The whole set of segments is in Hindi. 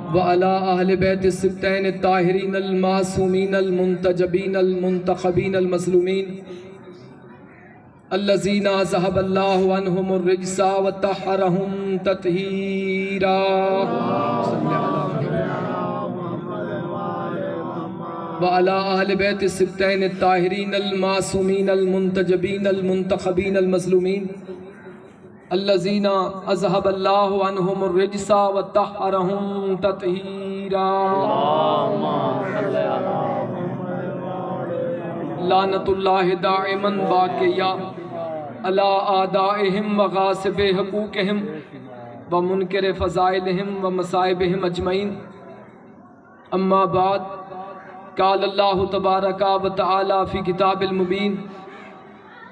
व अला अहले बैत सिब्तैन ताहिरीन अल मासूमीन अल मुंतजबीन अल मुंतखबीन अल मज़लूमीन अल्लज़ीना ज़हबल्लाहु अन्हुमुर रिज्सा व तहरहुम तत्हीरा। व अला अहले बैत सिब्तैन ताहिरीन अल मासूमीन अल मुंतजबीन अल मुंतखबीन अल मज़लूमीन अल्लज़ीना अज़हबल्लाहु अन्हुमुर रिज्सा व तहरहुम तत्हीरा। लानतुल्लाहि दाइमन बाक़िया अला आदाइहिम व गासिबि हुकूक़िहिम व मुनकिरि फ़ज़ाइलिहिम व मसाइबिहिम अजमईन। अम्मा बाद, क़ाल अल्लाहु तबारक व तआला फ़ी किताबिल मुबीन।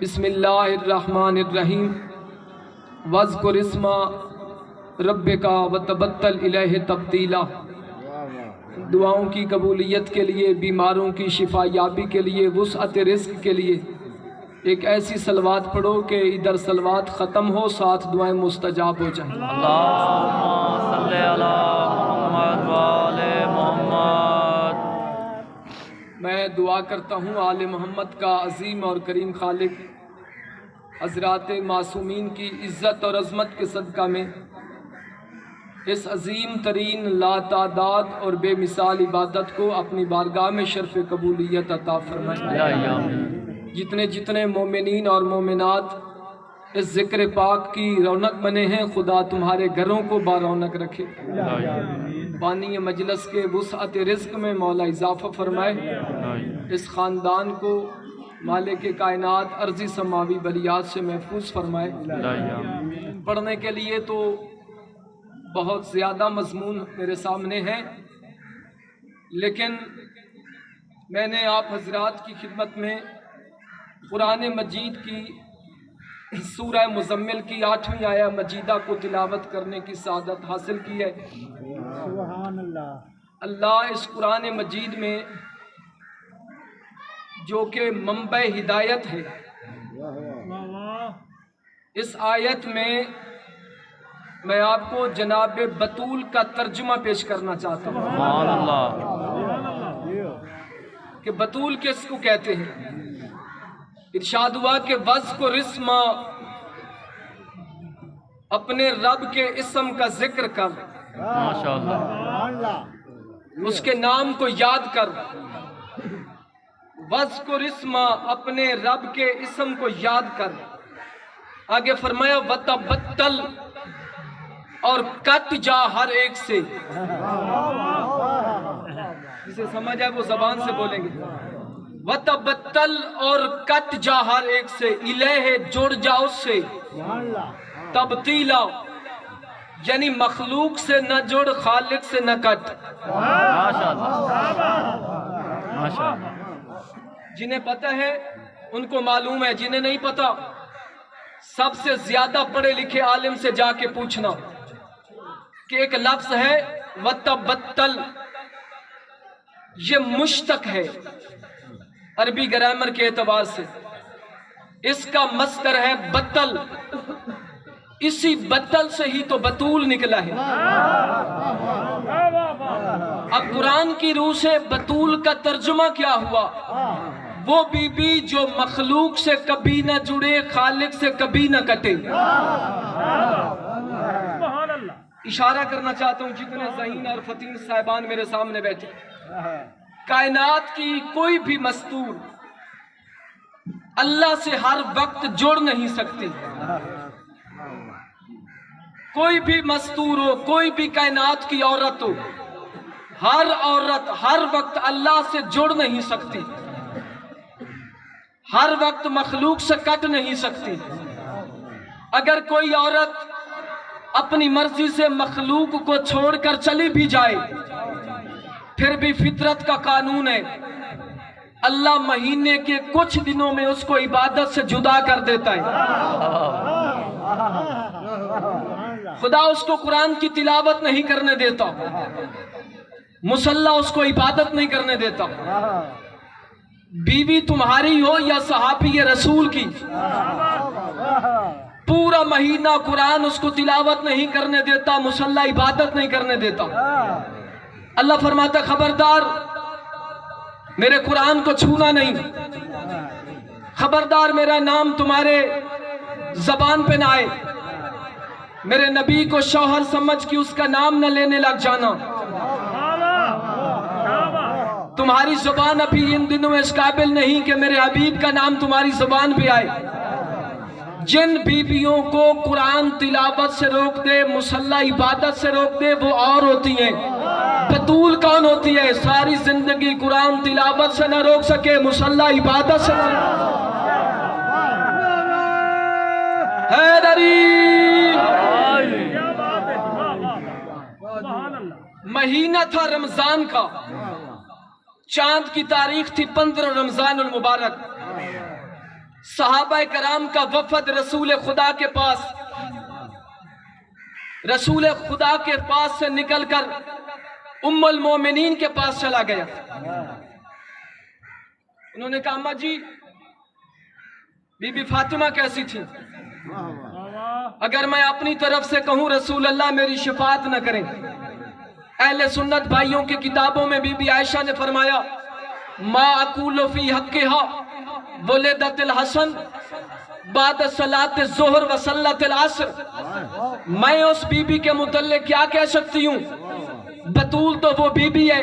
बिस्मिल्लाहिर रहमानिर रहीम। वज़्कुर इस्मा रब्बिका व तबत्तल इलैहि तब्दीला। दुआओं की कबूलियत के लिए, बीमारों की शिफायाबी के लिए, वुसअत रिज़्क़ के लिए एक ऐसी सलवात पढ़ो कि इधर सलवात ख़त्म हो, साथ दुआएं मुस्तजाब हो जाएं। अल्लाहुम्मा सल्लि अला मुहम्मद व आले मुहम्मद। मैं दुआ करता हूँ आले मोहम्मद का अज़ीम और करीम खालिक हज़रात मासूमीन की इज़्ज़त और अज़मत के सदक़ा में इस अज़ीम तरीन लातादाद और बेमिसाल इबादत को अपनी बारगाह में शर्फ़ कबूलियत अता फरमाए। जितने जितने मोमिनीन और मोमिनात इस ज़िक्र पाक की रौनक बने हैं, खुदा तुम्हारे घरों को बारौनक रखे। पानी मजलिस के वुसअत रिज़्क़ में मौला इजाफ़ा फरमाए। इस ख़ानदान को मालिक कायनात अर्ज़ी समावी बलियात से महफूज फरमाए। पढ़ने के लिए तो बहुत ज़्यादा मज़मून मेरे सामने है, लेकिन मैंने आप हज़रात की खिदमत में कुरान मजीद की सूरह मुज़म्मिल की 8वीं आया मजीदा को तिलावत करने की सादत हासिल की है। अल्लाह इस कुरान मजीद में जो कि मंबे हिदायत है, इस आयत में मैं आपको जनाब बतूल का तर्जुमा पेश करना चाहता हूँ कि बतूल किसको कहते हैं। इरशाद हुआ कि वज़्कुर इस्मा, अपने रब के इस्म का जिक्र कर, माशाअल्लाह, उसके नाम को याद कर। वज़्कुर इस्मा, अपने रब के इस्म को याद कर। आगे फरमाया वतबत्तल, और कट जा हर एक से। जिसे समझ आए वो जबान से बोलेंगे। वतबत्तल, और कट जा हर एक से। इलैहि, जुड़ जा उससे। तब्दीला, यानी मखलूक से न जुड़, खालिक से न कट। जिन्हें पता है उनको मालूम है, जिन्हें नहीं पता सबसे ज्यादा पढ़े लिखे आलिम से जाके पूछना कि एक लफ्ज है वतबत्तल, ये मुश्तक है अरबी ग्रामर के एतबार से। इसका मस्दर है बत्तल, इसी बत्तल से ही तो बतूल निकला है। अब कुरान की रूह से बतूल का तर्जुमा क्या हुआ? वो बीबी जो मखलूक से कभी न जुड़े, खालिक से कभी न कटे। इशारा करना चाहता हूँ जितने ज़हीन और फतीन साहिबान मेरे सामने बैठे, कायनात की कोई भी मस्तूर अल्लाह से हर वक्त जुड़ नहीं सकती। कोई भी मस्तूर हो, कोई भी कायनात की औरत हो, हर औरत हर वक्त अल्लाह से जुड़ नहीं सकती, हर वक्त मखलूक से कट नहीं सकती। अगर कोई औरत अपनी मर्जी से मखलूक को छोड़कर चली भी जाए, फिर भी फितरत का कानून है, अल्लाह महीने के कुछ दिनों में उसको इबादत से जुदा कर देता है। खुदा उसको कुरान की तिलावत नहीं करने देता, मुसल्ला उसको इबादत नहीं करने देता। बीवी तुम्हारी हो या सहाबी रसूल की, पूरा महीना कुरान उसको तिलावत नहीं करने देता, मुसल्ला इबादत नहीं करने देता। अल्लाह फरमाता खबरदार मेरे कुरान को छूना नहीं, खबरदार मेरा नाम तुम्हारे जबान पे ना आए, मेरे नबी को शौहर समझ के उसका नाम न लेने लग जाना। तुम्हारी जुबान अभी इन दिनों इस काबिल नहीं कि मेरे हबीब का नाम तुम्हारी जुबान पे आए। जिन बीबियों को कुरान तिलावत से रोक दे, मुसल्ला इबादत से रोक दे, वो और होती हैं। बतूल कौन होती है? सारी जिंदगी कुरान तिलावत से न रोक सके, मुसल्ला इबादत से न महीना था रमजान का, चांद की तारीख थी 15 रमजान उल मुबारक। सहाबा कराम का वफद रसूल खुदा के पास से निकलकर उम्मुल मोमिनीन के पास चला गया। उन्होंने कहा अम्मा जी बीबी फातिमा कैसी थी? अगर मैं अपनी तरफ से कहूं रसूल अल्लाह मेरी शिफात न करें। अहले सुन्नत भाइयों की किताबों में बीबी आयशा ने फरमाया मा अकूलु फी हक्किहा वुलिदतिल हसन बाद सलात ज़ोहर व सल्लतिल असर। मैं उस बीबी के मुतल्लिक़ क्या कह सकती हूँ? बतूल तो वो बीबी है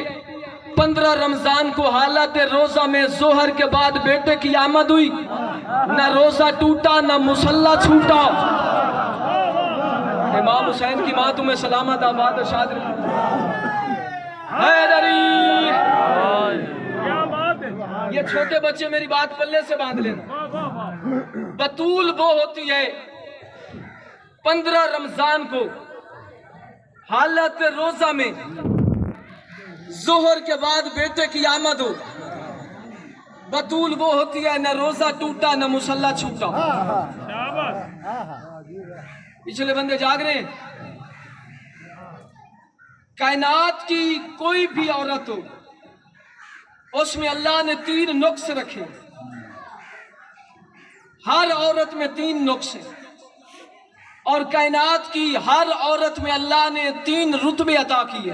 15 रमजान को हालत रोजा में जोहर के बाद बेटे की आमद हुई, न रोजा टूटा न मुसल्ला छूटा। इमाम हुसैन की माँ तुम्हें सलामत आबाद शाद ये छोटे बच्चे मेरी बात पल्ले से बांध लेना। बतूल वो होती है 15 रमजान को हालत रोजा में जोहर के बाद बेटे की आमद हो। बतूल वो होती है न रोजा टूटा न मुसल्ला छूटा। पिछले बंदे जाग रहे हैं। कायनात की कोई भी औरत हो उसमें अल्लाह ने 3 नुक्स रखे। हर औरत में 3 नुक्स हैं और कायनात की हर औरत में अल्लाह ने 3 रुतबे अता किए।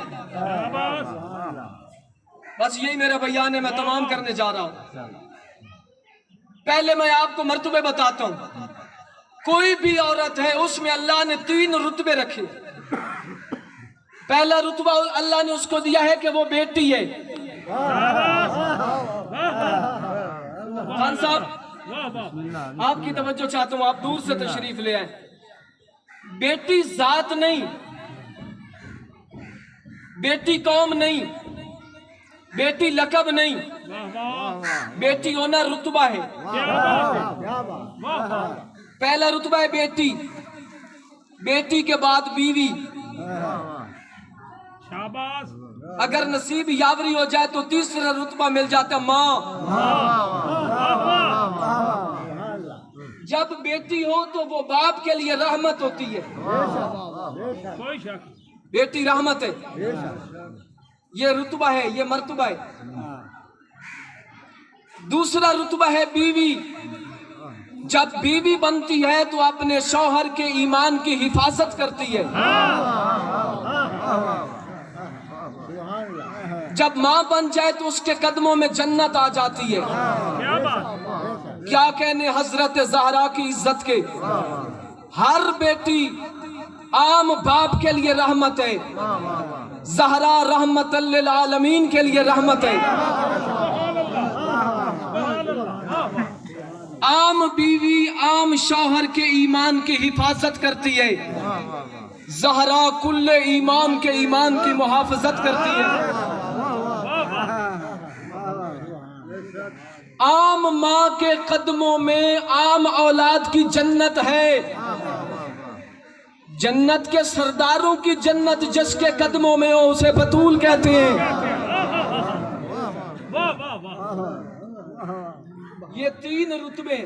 बस यही मेरा बयान है, मैं तमाम करने जा रहा हूं। पहले मैं आपको मर्तबे बताता हूं। कोई भी औरत है उसमें अल्लाह ने 3 रुतबे रखे। पहला रुतबा अल्लाह ने उसको दिया है कि वो बेटी है। खान साहब आपकी तवज्जो चाहता हूं, आप दूर से तशरीफ ले आए। बेटी जात नहीं, बेटी कौम नहीं, बेटी लकब नहीं, बेटी होना रुतबा है। पहला रुतबा है बेटी, बेटी के बाद बीवी। अगर नसीब यावरी हो जाए तो तीसरा रुतबा मिल जाता माँ। जब बेटी हो तो वो बाप के लिए रहमत होती है। बेटी रहमत है, ये रुतबा है, ये मर्तबा है। दूसरा रुतबा है बीवी। जब बीवी बनती है तो अपने शौहर के ईमान की हिफाजत करती है। जब माँ बन जाए तो उसके कदमों में जन्नत आ जाती है। क्या कहने हजरत ज़हरा की इज्जत के। हर बेटी आम बाप के लिए रहमत है, ज़हरा रहमतल लिल आलमीन के लिए रहमत है। आम बीवी आम शौहर के ईमान की हिफाजत करती है। ज़हरा कुल्ले ईमान के ईमान की मुहाफ़ज़त करती है। आम माँ के कदमों में आम औलाद की जन्नत है। जन्नत के सरदारों की जन्नत जिसके कदमों में हो उसे बतूल कहते हैं। ये 3 रुतबे।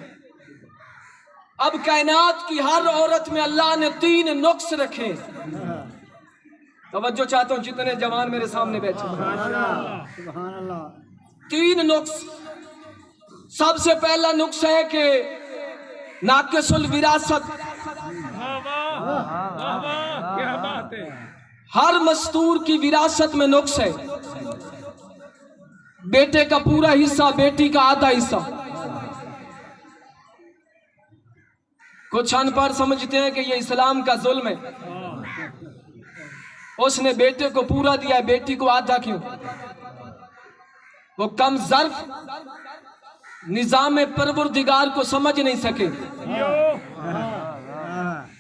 अब कायनात की हर औरत में अल्लाह ने 3 नुक्स रखे। तवज्जो चाहता हूं जितने जवान मेरे सामने बैठे। 3 नुक्स। सबसे पहला नुक्स है कि नाकिसुल विरासत। हर मस्तूर की विरासत में नुक्स है। बेटे का पूरा हिस्सा, बेटी का आधा हिस्सा। कुछ अनपढ़ समझते हैं कि ये इस्लाम का जुल्म है, उसने बेटे को पूरा दिया है, बेटी को आधा क्यों? वो कम ज़र्फ निज़ाम परवरदिगार को समझ नहीं सके।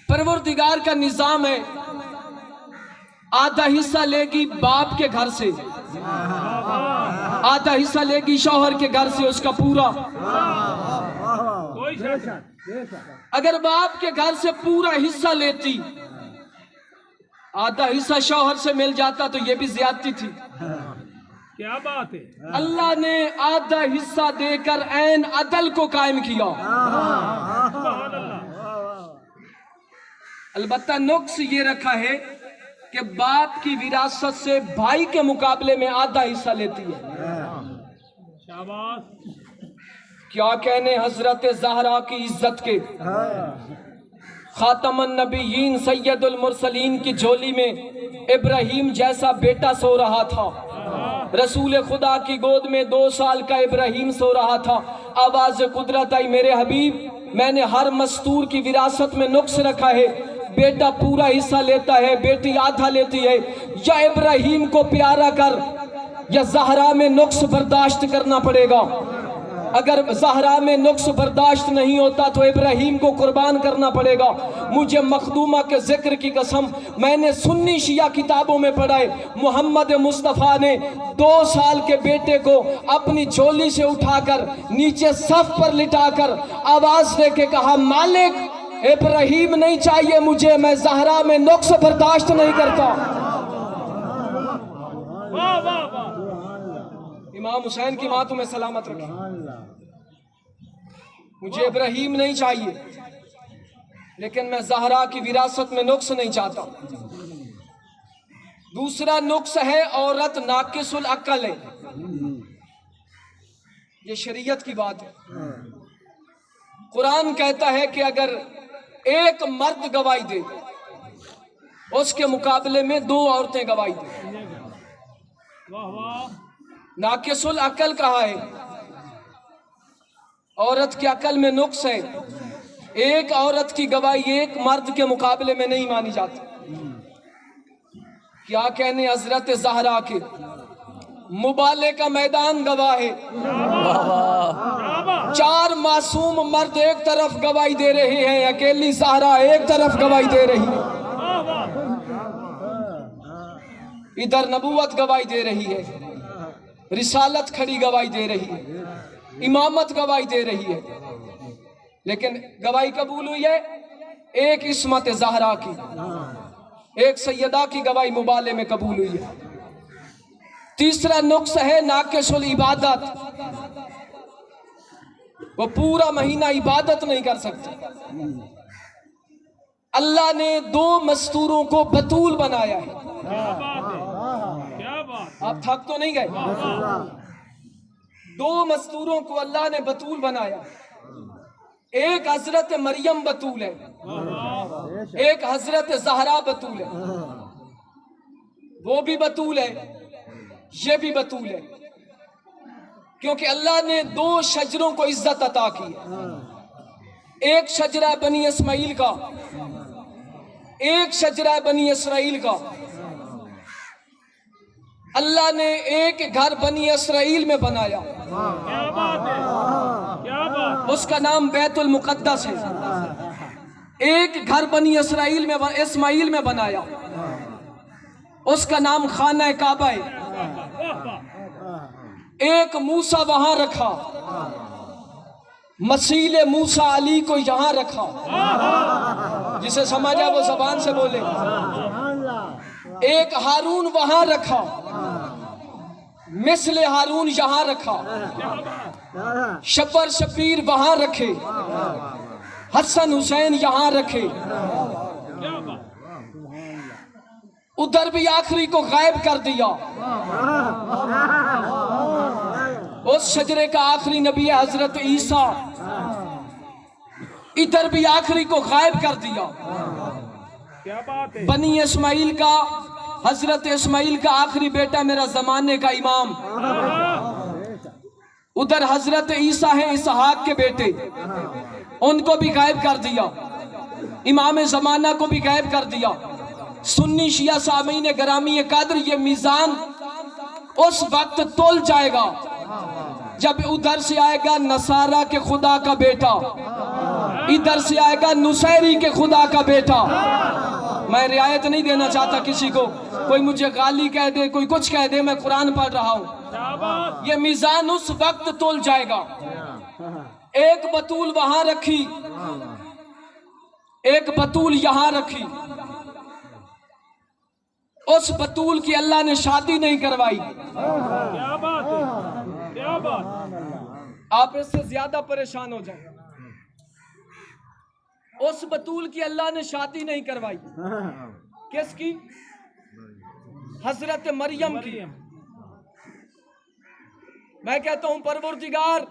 परवरदिगार का निज़ाम है, आधा हिस्सा लेगी बाप के घर से, आधा हिस्सा लेगी शौहर के घर से, उसका पूरा। अगर बाप के घर से पूरा हिस्सा लेती, आधा हिस्सा शौहर से मिल जाता तो ये भी ज्यादती थी। क्या बात है। अल्लाह ने आधा हिस्सा देकर ऐन अदल को कायम किया। अलबत्ता नुक्स ये रखा है कि बाप की विरासत से भाई के मुकाबले में आधा हिस्सा लेती है। शाबाश। क्या कहने हजरत ज़हरा की इज्जत के। खातमुन नबीयीन सैयदुल मुरसलीन की झोली में इब्राहिम जैसा बेटा सो रहा था। रसूल खुदा की गोद में 2 साल का इब्राहिम सो रहा था। आवाज कुदरत आई, मेरे हबीब मैंने हर मस्तूर की विरासत में नुक्स रखा है। बेटा पूरा हिस्सा लेता है, बेटी आधा लेती है। या इब्राहिम को प्यारा कर, या ज़हरा में नुक्स बर्दाश्त करना पड़ेगा। अगर ज़हरा में नुक्स बर्दाश्त नहीं होता तो इब्राहिम को कुर्बान करना पड़ेगा। मुझे मखदूमा के जिक्र की कसम, मैंने सुन्नी शिया किताबों में पढ़ा है, मोहम्मद मुस्तफ़ा ने 2 साल के बेटे को अपनी झोली से उठाकर नीचे सफ पर लिटाकर आवाज दे के कहा, मालिक इब्राहिम नहीं चाहिए मुझे, मैं ज़हरा में नुक्स बर्दाश्त नहीं करता। इमाम हुसैन की माँ तुम्हें सलामत रखे, मुझे इब्राहिम नहीं चाहिए, लेकिन मैं ज़हरा की विरासत में नुक्स नहीं चाहता। दूसरा नुक्स है, औरत नाकिसुल अक्ल है। ये शरीयत की बात है। कुरान कहता है कि अगर एक मर्द गवाही दे, उसके मुकाबले में 2 औरतें गवाही दे। नाकिसुल अकल कहा है, औरत की अकल में नुक्स है। एक औरत की गवाही एक मर्द के मुकाबले में नहीं मानी जाती। क्या कहने हजरत ज़हरा के, मुबाले का मैदान गवाह है। 4 मासूम मर्द एक तरफ गवाही दे रहे हैं, अकेली ज़हरा एक तरफ गवाही दे रही है। इधर नबूवत गवाही दे रही है, रिसालत खड़ी गवाही दे रही है, इमामत गवाही दे रही है, लेकिन गवाही कबूल हुई है एक इस्मत ज़हरा की, एक सैयदा की गवाही मुबाले में कबूल हुई है। तीसरा नुक्स है नाकिसुल इबादत, वो पूरा महीना इबादत नहीं कर सकती। अल्लाह ने 2 मस्तूरों को बतूल बनाया है। आप थक तो नहीं गए? 2 मस्तूरों को अल्लाह ने बतूल बनाया। एक हजरत मरियम बतूल है, एक हजरत ज़हरा बतूल है। वो भी बतूल है, ये भी बतूल है, क्योंकि अल्लाह ने 2 शजरों को इज्जत अता की है। एक शजरा बनी इस्माइल का, एक शजरा बनी इसराइल का। अल्लाह ने एक घर बनी इसराइल में बनाया, क्या बात है, क्या बात। उसका नाम बैतुल मुक़द्दस है। एक घर बनी इसराइल में इस्माइल में बनाया, उसका नाम खाना काबा है। एक मूसा वहां रखा, मसीले मूसा अली को यहां रखा, जिसे समझ आए वो जबान से बोले। एक हारून वहां रखा, मिसले हारून यहां रखा, शब्बर शबीर वहां रखे, हसन हुसैन यहां रखे। उधर भी आखिरी को गायब कर दिया। उस शजरे का आखिरी नबी है हजरत ईसा, इधर भी आखिरी को गायब कर दिया। क्या बात है। बनी इस्माइल का हजरत इस्माइल का आखिरी बेटा मेरा जमाने का इमाम, उधर हजरत ईसा है इसहाक के बेटे, उनको भी गायब कर दिया, इमाम जमाना को भी गायब कर दिया। सुन्नी शिया सामीन गरामी कादर, ये मीजान उस वक्त तोल जाएगा जब उधर से आएगा नसारा के खुदा का बेटा, इधर से आएगा नुसैरी के खुदा का बेटा। मैं रियायत नहीं देना चाहता किसी को, कोई मुझे गाली कह दे, कोई कुछ कह दे, मैं कुरान पढ़ रहा हूँ। ये मीजान उस वक्त तोल जाएगा। एक बतूल वहां रखी, एक बतूल यहां रखी। उस बतूल की अल्लाह ने शादी नहीं करवाई। क्या बात है, क्या बात। आप इससे ज्यादा परेशान हो जाए। उस बतूल की अल्लाह ने शादी नहीं करवाई। किसकी? हजरत मरियम की। मैं कहता हूं परवरदिगार,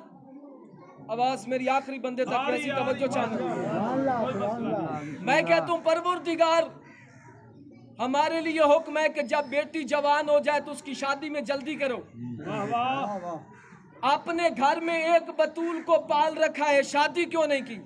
आवाज मेरी आखिरी बंदे तक कैसी तवज्जो चाहती है। मैं कहता हूं परवरदिगार, हमारे लिए हुक्म है कि जब बेटी जवान हो जाए तो उसकी शादी में जल्दी करो। वाह वाह। अपने घर में एक बतूल को पाल रखा है, शादी क्यों नहीं की?